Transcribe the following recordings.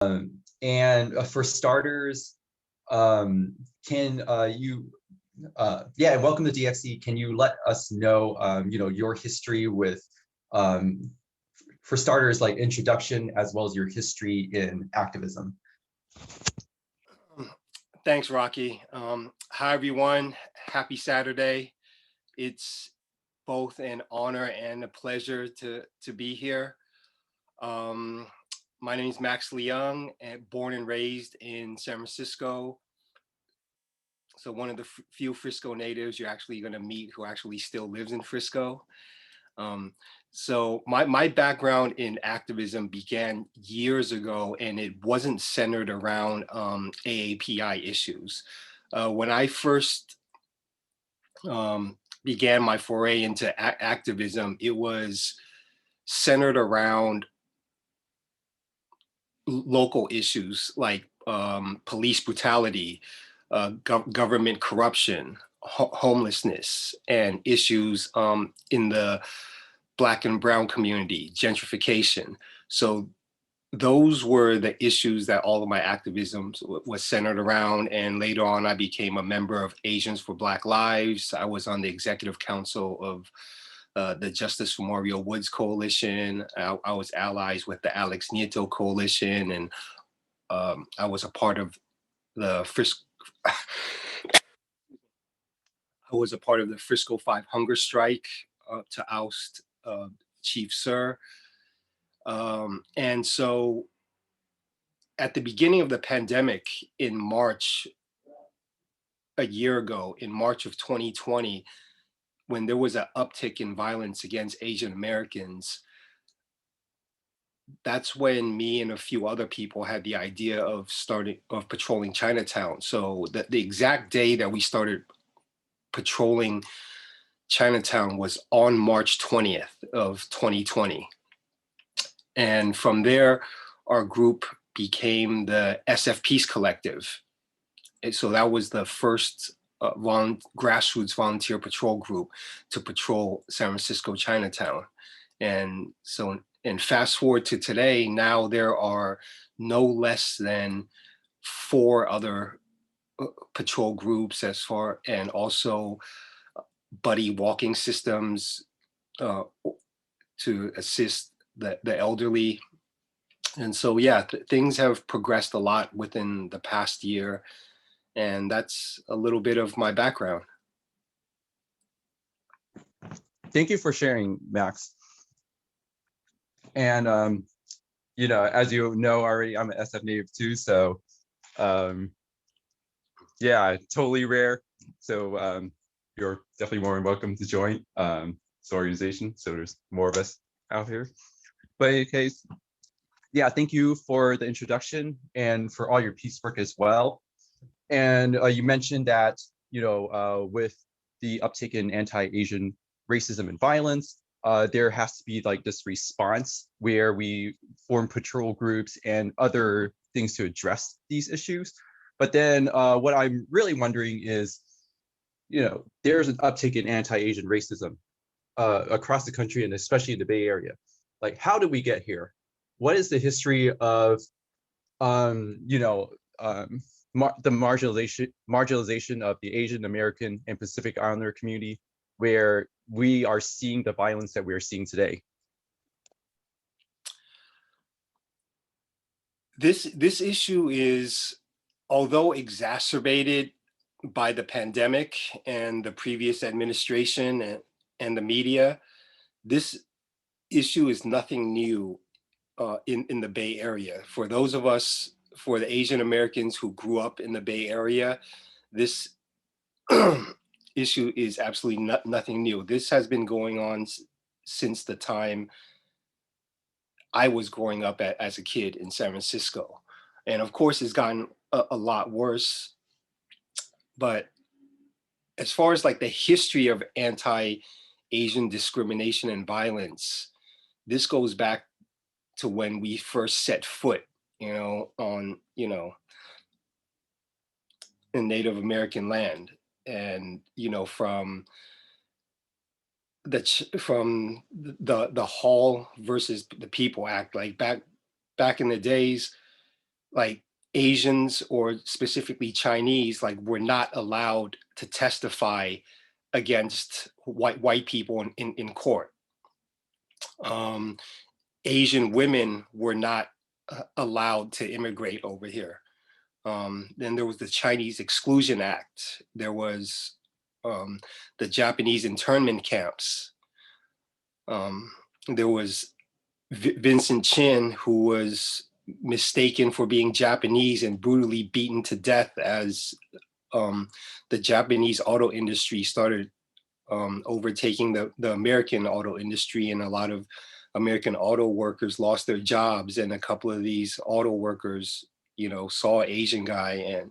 And for starters, can you, yeah, welcome to DXC. Can you let us know, your history with, for starters, like introduction, as well as your history in activism? Thanks, Rocky. Hi, everyone. Happy Saturday. It's both an honor and a pleasure to be here. Um, my name is Max Leung, born and raised in San Francisco. So one of the few Frisco natives you're actually going to meet who actually still lives in Frisco. Um, so my background in activism began years ago, and it wasn't centered around AAPI issues. When I first began my foray into activism, it was centered around local issues like police brutality, government corruption, homelessness, and issues in the Black and brown community, gentrification. So those were the issues that all of my activism was centered around. And later on, I became a member of Asians for Black Lives. I was on the executive council of the Justice Memorial Woods Coalition. I was allies with the Alex Nieto Coalition, and I was a part of the Frisco. I was a part of the Frisco 5 hunger strike to oust Chief Sir. And so at the beginning of the pandemic in March, a year ago, in March of 2020, when there was an uptick in violence against Asian Americans, that's when me and a few other people had the idea of patrolling Chinatown. So the exact day that we started patrolling Chinatown was on March 20th of 2020. And from there, our group became the SF Peace Collective. And so that was the first grassroots volunteer patrol group to patrol San Francisco Chinatown. And so, and fast forward to today, now there are no less than 4 other patrol groups and also buddy walking systems to assist the elderly. And so, yeah, things have progressed a lot within the past year. And that's a little bit of my background. Thank you for sharing, Max. And, as you know already, I'm an SF native too. So, yeah, totally rare. So you're definitely more than welcome to join this organization. So there's more of us out here. But in any case, yeah, thank you for the introduction and for all your peace work as well. And you mentioned that, with the uptick in anti-Asian racism and violence, there has to be like this response where we form patrol groups and other things to address these issues. But then what I'm really wondering is, there's an uptick in anti-Asian racism across the country and especially in the Bay Area. Like, how did we get here? What is the history of, the marginalization of the Asian American and Pacific Islander community, where we are seeing the violence that we are seeing today? This issue is, although exacerbated by the pandemic and the previous administration and the media, this issue is nothing new in the Bay Area. For those of us, for the Asian Americans who grew up in the Bay Area, this issue is absolutely nothing new. This has been going on since the time I was growing up as a kid in San Francisco. And of course, it's gotten a lot worse. But as far as like the history of anti-Asian discrimination and violence, this goes back to when we first set foot, on, in Native American land. And, from the Hall versus the People Act, like back in the days, like Asians or specifically Chinese, like were not allowed to testify against white people in court. Um, Asian women were not allowed to immigrate over here. Then there was the Chinese Exclusion Act. There was the Japanese internment camps. Um, there was Vincent Chin, who was mistaken for being Japanese and brutally beaten to death as the Japanese auto industry started overtaking the American auto industry, and a lot of American auto workers lost their jobs. And a couple of these auto workers, saw an Asian guy and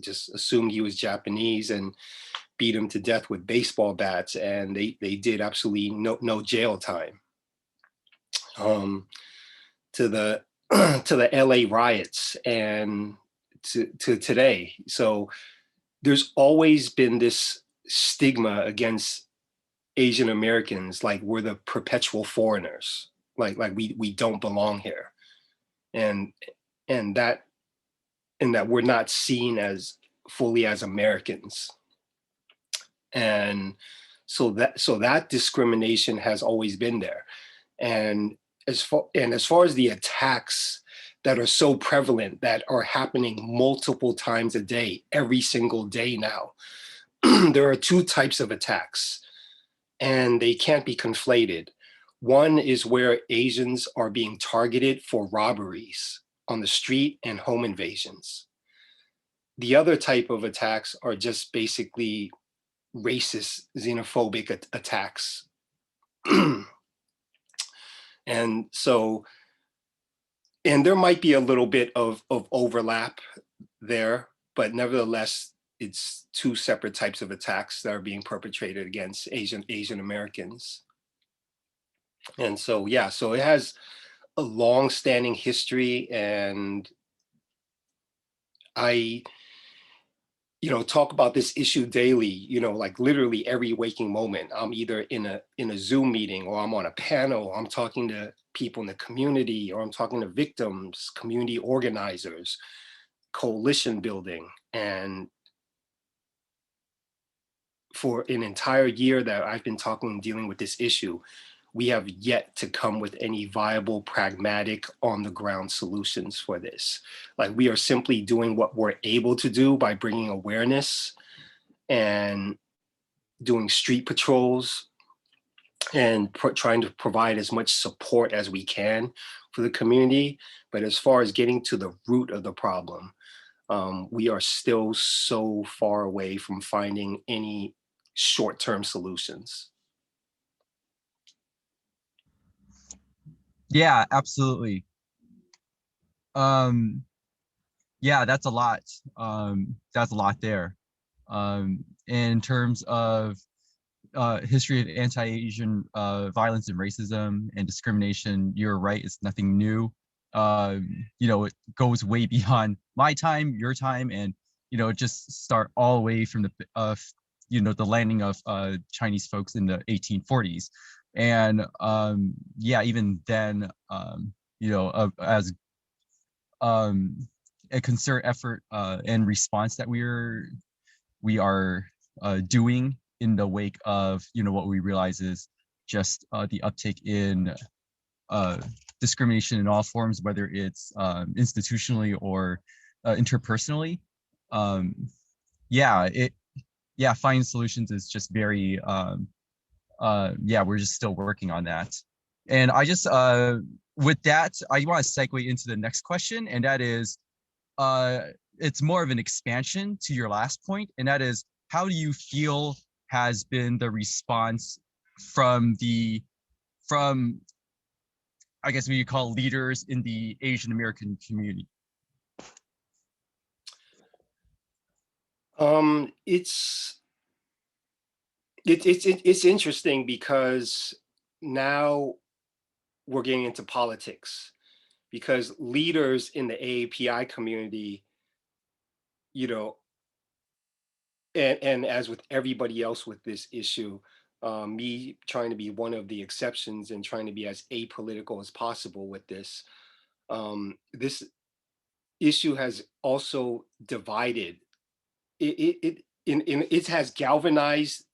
just assumed he was Japanese and beat him to death with baseball bats. And they did absolutely no jail time. To the to the LA riots and to today. So there's always been this stigma against Asian Americans, like we're the perpetual foreigners, like we don't belong here, and and that and that we're not seen as fully as Americans. And so that discrimination has always been there. And as far as the attacks that are so prevalent, that are happening multiple times a day, every single day now, there are two types of attacks, and they can't be conflated. One is where Asians are being targeted for robberies on the street and home invasions. The other type of attacks are just basically racist, xenophobic attacks. And so, and there might be a little bit of overlap there, but nevertheless, it's two separate types of attacks that are being perpetrated against Asian Americans. And so, yeah, so it has a long-standing history, and I, talk about this issue daily, like literally every waking moment. I'm either in a Zoom meeting, or I'm on a panel, I'm talking to people in the community, or I'm talking to victims, community organizers, coalition building. And for an entire year that I've been talking and dealing with this issue, we have yet to come with any viable, pragmatic, on the ground solutions for this. Like, we are simply doing what we're able to do by bringing awareness and doing street patrols and trying to provide as much support as we can for the community. But as far as getting to the root of the problem, we are still so far away from finding any short-term solutions. Yeah, absolutely. Um, yeah, that's a lot. That's a lot there. In terms of history of anti-Asian violence and racism and discrimination, you're right, it's nothing new. It goes way beyond my time, your time, and it just start all the way from the landing of Chinese folks in the 1840s. And even then, as a concerted effort and response that we are doing in the wake of what we realize is just the uptick in discrimination in all forms, whether it's institutionally or interpersonally. Finding solutions is just very we're just still working on that. And I just with that, I want to segue into the next question, and that is it's more of an expansion to your last point, and that is, how do you feel has been the response from I guess what you call leaders in the Asian American community? It's interesting because now we're getting into politics, because leaders in the AAPI community, you know, and as with everybody else with this issue, me trying to be one of the exceptions and trying to be as apolitical as possible with this, this issue has also divided. It has galvanized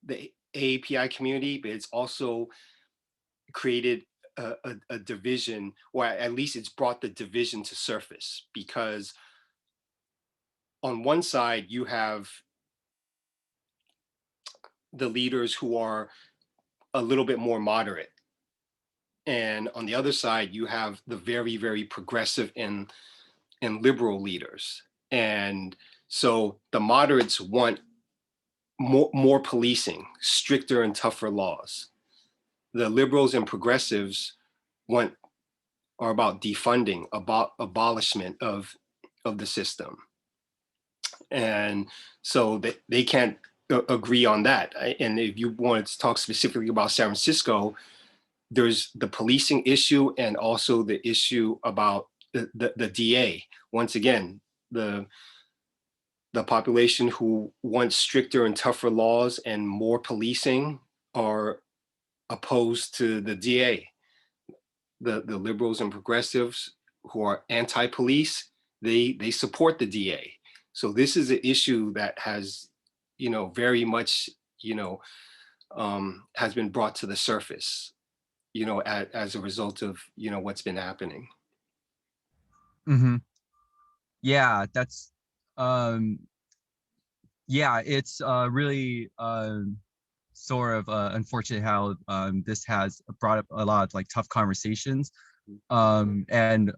the AAPI community, but it's also created a division, or at least it's brought the division to surface, because on one side you have the leaders who are a little bit more moderate, and on the other side you have the very, very progressive and liberal leaders. And so the moderates want more policing, stricter and tougher laws. The liberals and progressives want are about defunding, about abolishment of the system. And so they can't agree on that. And if you wanted to talk specifically about San Francisco, there's the policing issue and also the issue about the DA. Once again, the population who wants stricter and tougher laws and more policing are opposed to the DA. The liberals and progressives who are anti-police, they support the DA. So this is an issue that has, very much, has been brought to the surface, as a result of, what's been happening. Mm-hmm. Yeah, that's yeah, it's really sort of unfortunate how this has brought up a lot of like tough conversations. And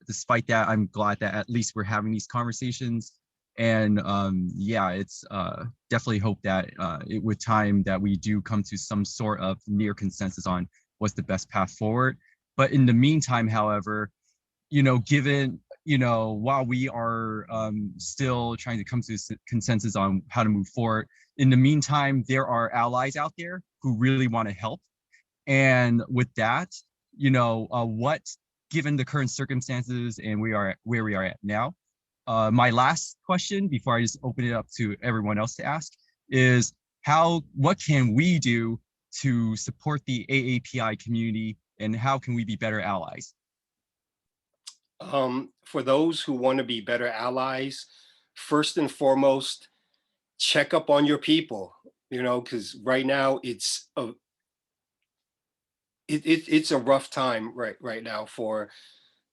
despite that, I'm glad that at least we're having these conversations. And yeah, it's definitely hope that with time that we do come to some sort of near consensus on what's the best path forward. But in the meantime, however, given while we are still trying to come to consensus on how to move forward, in the meantime, there are allies out there who really want to help. And with that, what, given the current circumstances and we are where we are at now, my last question before I just open it up to everyone else to ask is what can we do to support the AAPI community, and how can we be better allies? For those who want to be better allies, first and foremost, check up on your people, because right now it's a rough time right now for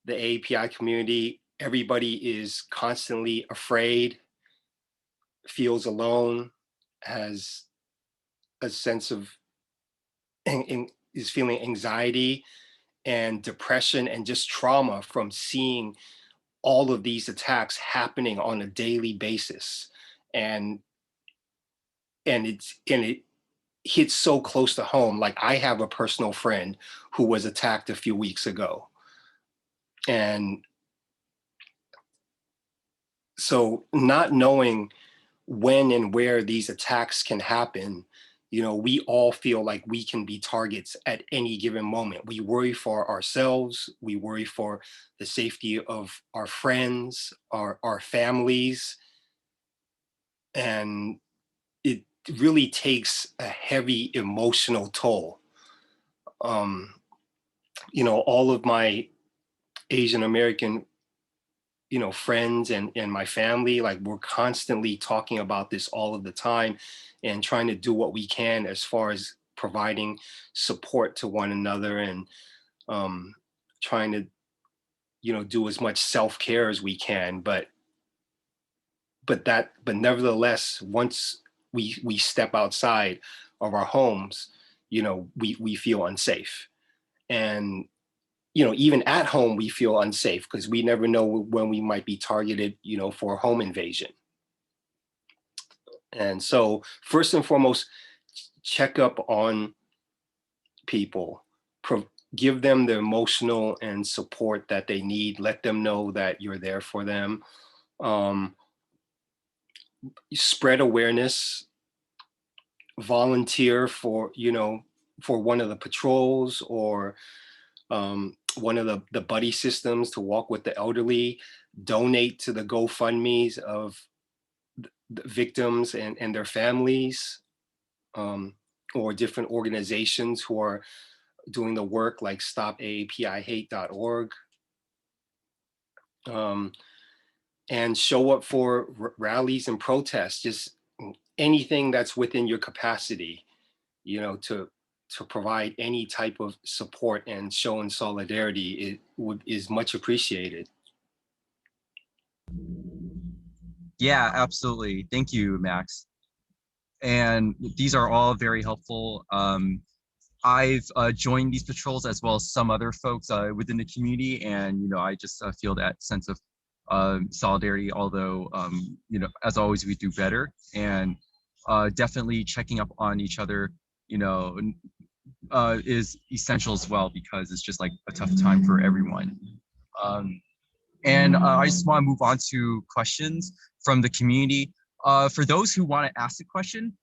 the AAPI community. Everybody is constantly afraid, feels alone, has a sense of is feeling anxiety and depression and just trauma from seeing all of these attacks happening on a daily basis. And it hits so close to home. Like, I have a personal friend who was attacked a few weeks ago. And so not knowing when and where these attacks can happen, we all feel like we can be targets at any given moment. We worry for ourselves, we worry for the safety of our friends, our families. And it really takes a heavy emotional toll. All of my Asian American friends and my family, like, we're constantly talking about this all of the time and trying to do what we can as far as providing support to one another, and trying to do as much self-care as we can. But nevertheless, once we step outside of our homes, we feel unsafe. And even at home, we feel unsafe because we never know when we might be targeted, for a home invasion. And so first and foremost, check up on people, give them the emotional and support that they need. Let them know that you're there for them. Spread awareness, volunteer for one of the patrols, or one of the buddy systems to walk with the elderly. Donate to the GoFundMes of the victims and their families, or different organizations who are doing the work, like stopaapihate.org. and show up for rallies and protests, just anything that's within your capacity, you know, to provide any type of support and showing solidarity is much appreciated. Yeah, absolutely. Thank you, Max. And these are all very helpful. I've joined these patrols as well as some other folks within the community, and I just feel that sense of solidarity. Although as always, we do better, and definitely checking up on each other, is essential as well, because it's just like a tough time for everyone. And I just want to move on to questions from the community. For those who want to ask a question,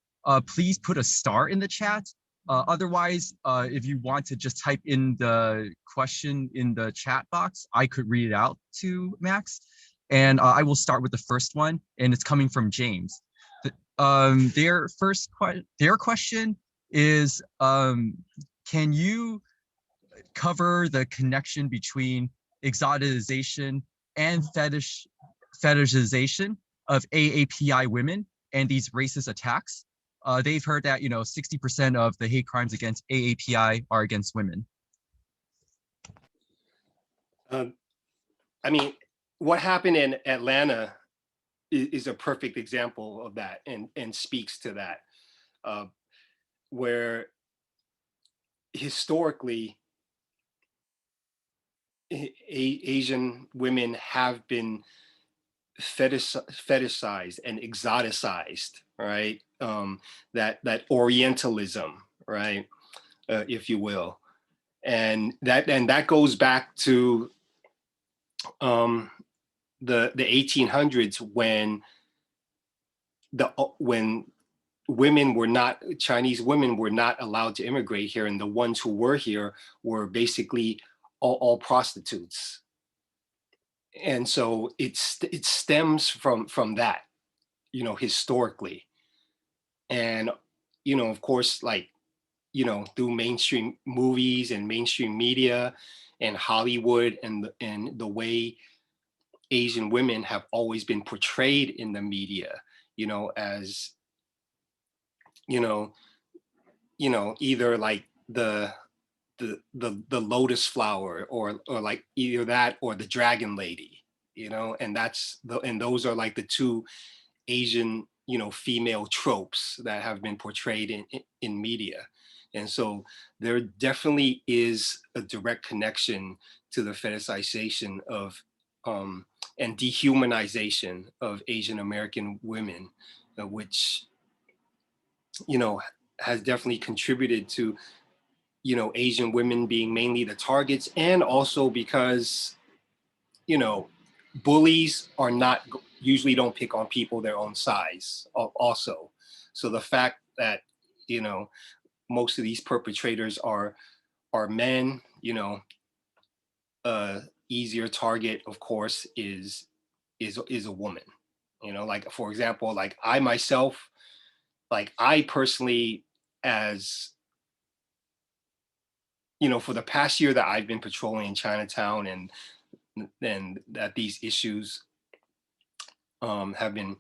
please put a star in the chat. Otherwise, if you want to just type in the question in the chat box, I could read it out to Max. And I will start with the first one, and it's coming from James. Their question is, can you cover the connection between exoticization and fetishization of AAPI women and these racist attacks? They've heard that 60% of the hate crimes against AAPI are against women. I mean, what happened in Atlanta is a perfect example of that, and speaks to that, where historically Asian women have been fetishized and exoticized, right? That Orientalism, right, if you will, and that goes back to the 1800s, when Chinese women were not allowed to immigrate here, and the ones who were here were basically all prostitutes. And so it stems from that, historically. And of course, like, through mainstream movies and mainstream media and Hollywood, and the way Asian women have always been portrayed in the media, as either like the lotus flower, or like either that or the dragon lady, and those are like the two Asian female tropes that have been portrayed in media. And so there definitely is a direct connection to the fetishization of and dehumanization of Asian American women, which has definitely contributed to Asian women being mainly the targets, and also because bullies are not usually don't pick on people their own size also. So the fact that most of these perpetrators are men, easier target, of course, is a woman. Like, for example, like I myself, like I personally, as for the past year that I've been patrolling in Chinatown, and that these issues have been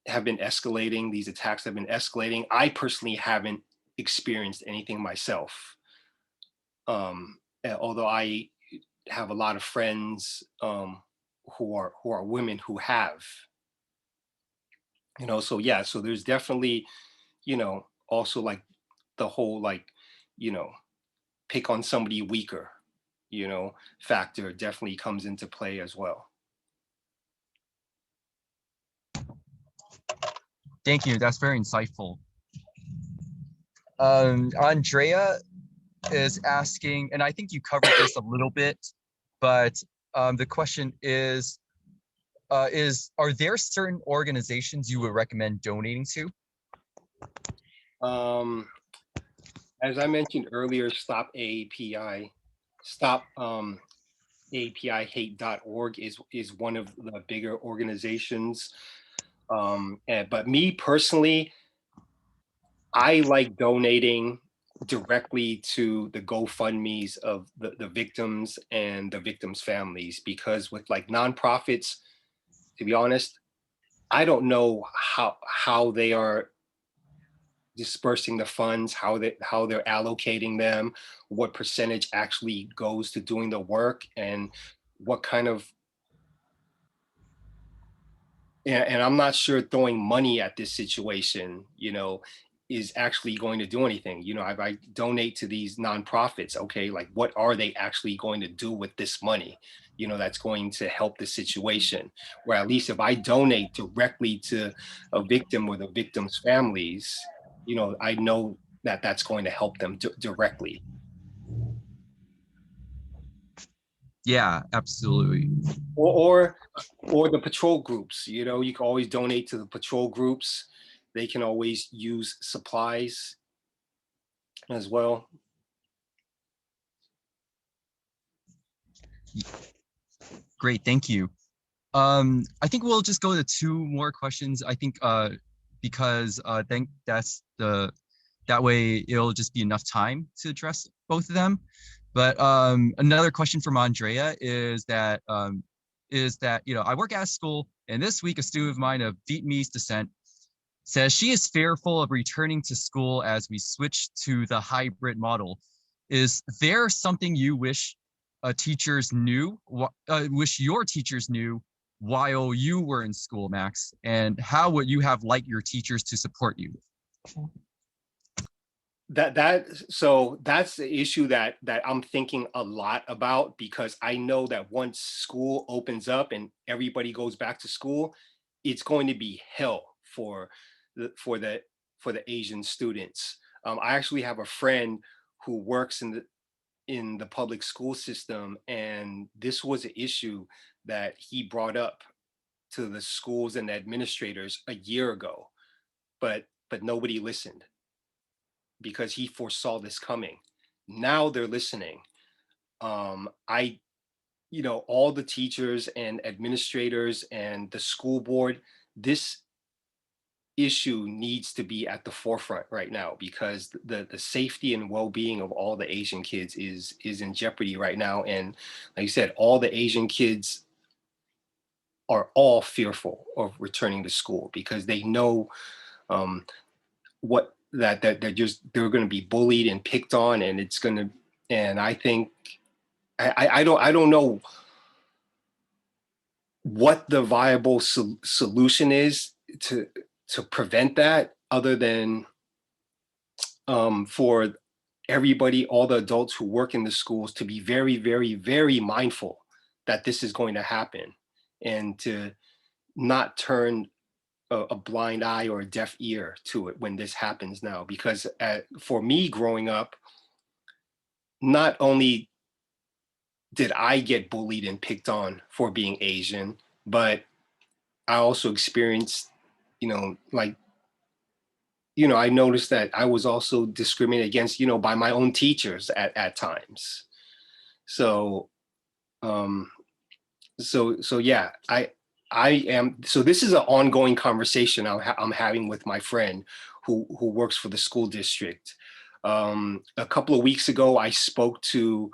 escalating, these attacks have been escalating. I personally haven't experienced anything myself, although I have a lot of friends who are women who have. So yeah, so there's definitely also like the whole, like, pick on somebody weaker, factor definitely comes into play as well. Thank you. That's very insightful. Andrea is asking, and I think you covered this a little bit, but the question is are there certain organizations you would recommend donating to? As I mentioned earlier, Stop AAPI, AAPIHate.org is one of the bigger organizations. But me personally, I like donating directly to the GoFundMes of the victims and the victims' families, because with like nonprofits, to be honest, I don't know how they are dispersing the funds, how they're allocating them, what percentage actually goes to doing the work, and what kind of, and I'm not sure throwing money at this situation, is actually going to do anything. If I donate to these nonprofits, okay, like what are they actually going to do with this money? That's going to help the situation. Where at least if I donate directly to a victim or the victim's families, I know that that's going to help them directly. Yeah, absolutely. Or the patrol groups, you can always donate to the patrol groups. They can always use supplies as well. Great, thank you. I think we'll just go to two more questions. I think because I think that way it'll just be enough time to address both of them. But another question from Andrea is that I work at a school, and this week a student of mine of Vietnamese descent says she is fearful of returning to school as we switch to the hybrid model. Is there something you wish teachers knew, wish your teachers knew while you were in school, Max? And how would you have liked your teachers to support you? So that's the issue that I'm thinking a lot about, because I know that once school opens up and everybody goes back to school, it's going to be hell for the Asian students. I actually have a friend who works in the public school system, and this was an issue that he brought up to the schools and the administrators a year ago, but nobody listened, because he foresaw this coming. Now they're listening. All the teachers and administrators and the school board, this issue needs to be at the forefront right now, because the safety and well-being of all the Asian kids is in jeopardy right now. And like you said, all the Asian kids are all fearful of returning to school, because they know what that they're going to be bullied and picked on, and it's going to, and I think I don't know what the viable solution is to prevent that, other than for everybody, all the adults who work in the schools, to be very, very, very mindful that this is going to happen, and to not turn a blind eye or a deaf ear to it when this happens now. Because for me growing up, not only did I get bullied and picked on for being Asian, but I also experienced, I noticed that I was also discriminated against, by my own teachers at times. So, yeah, I am. So this is an ongoing conversation I'm having with my friend who works for the school district. A couple of weeks ago, I spoke to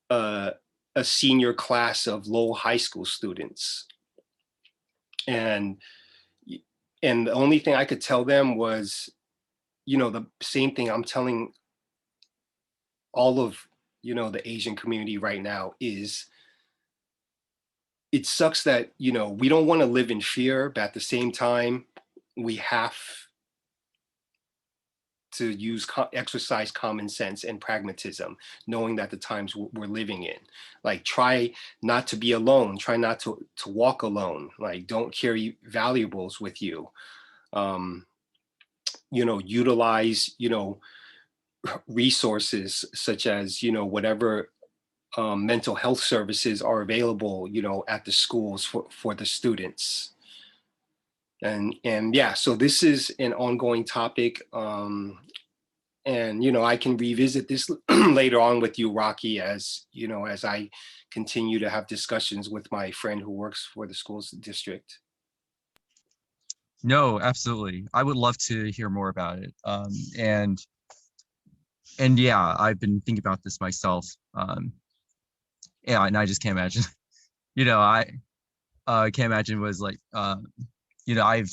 a senior class of Lowell High School students, and the only thing I could tell them was, the same thing I'm telling all of the Asian community right now, is it sucks that we don't want to live in fear, but at the same time we have to exercise common sense and pragmatism, knowing that the times we're living in. Like, try not to be alone, try not to walk alone, like don't carry valuables with you. Utilize resources such as whatever mental health services are available at the schools for the students. And yeah, so this is an ongoing topic, and I can revisit this later on with you, Rocky, as as I continue to have discussions with my friend who works for the schools district. No, absolutely. I would love to hear more about it. And yeah, I've been thinking about this myself. Yeah, and I just can't imagine. I I can't imagine was like, you know, I've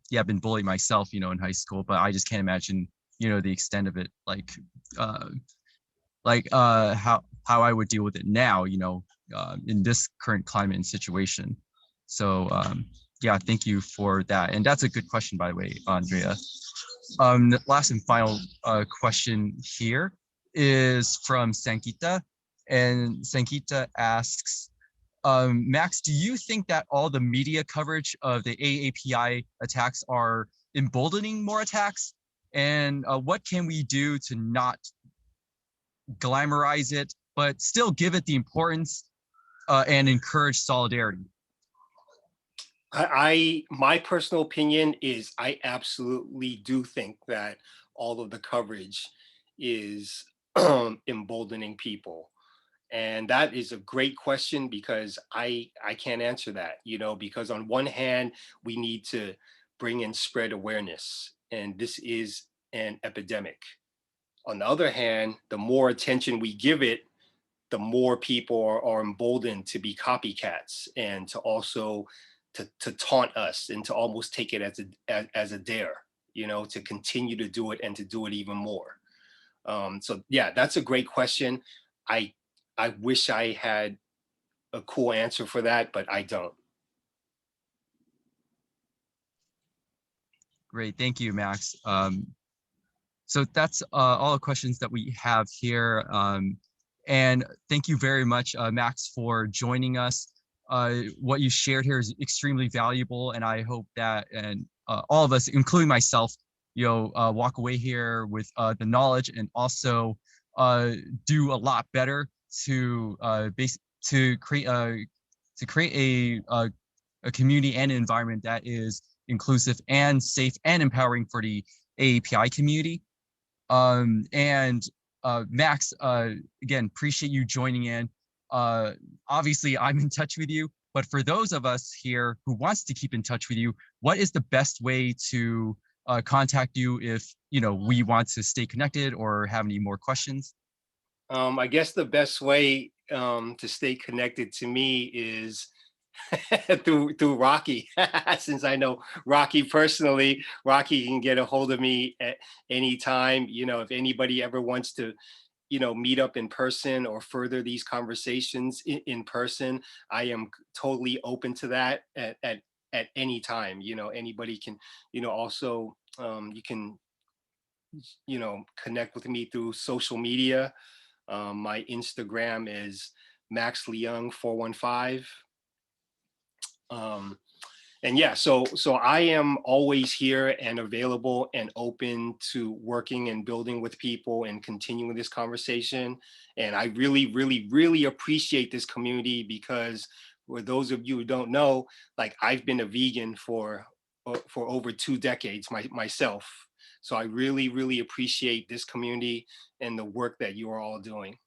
yeah, been bullied myself, you know, in high school, but I just can't imagine, you know, the extent of it, uh, how I would deal with it now, you know, in this current climate and situation. So yeah, thank you for that. And that's a good question, by the way, Andrea. The last and final question here is from Sankita. And Sankita asks, Max, do you think that all the media coverage of the AAPI attacks are emboldening more attacks? And what can we do to not glamorize it, but still give it the importance and encourage solidarity? My personal opinion is I absolutely do think that all of the coverage is emboldening people. And that is a great question because I can't answer that, you know, because on one hand, we need to bring and spread awareness, and this is an epidemic. On the other hand, the more attention we give it, the more people are emboldened to be copycats and to also to taunt us and to almost take it as a dare, you know, to continue to do it and to do it even more. So yeah, that's a great question. I I wish I had a cool answer for that, but I don't. Great, thank you, Max. So that's all the questions that we have here. And thank you very much, Max, for joining us. What you shared here is extremely valuable, and I hope that all of us, including myself, you know, walk away here with the knowledge and also do a lot better to to create a community and an environment that is inclusive and safe and empowering for the AAPI community. And Max, again, appreciate you joining in. Obviously, I'm in touch with you, but for those of us here who wants to keep in touch with you, what is the best way to contact you if, you know, we want to stay connected or have any more questions? I guess the best way to stay connected to me is through Rocky. Since I know Rocky personally, Rocky can get a hold of me at any time. You know, if anybody ever wants to, you know, meet up in person or further these conversations in person, I am totally open to that at any time. You know, anybody can, you know, also you can, you know, connect with me through social media. My Instagram is Max Leung 415. And yeah, so I am always here and available and open to working and building with people and continuing this conversation. And I really, really, really appreciate this community because for those of you who don't know, like I've been a vegan for over 2 decades myself. So I really, really appreciate this community and the work that you are all doing.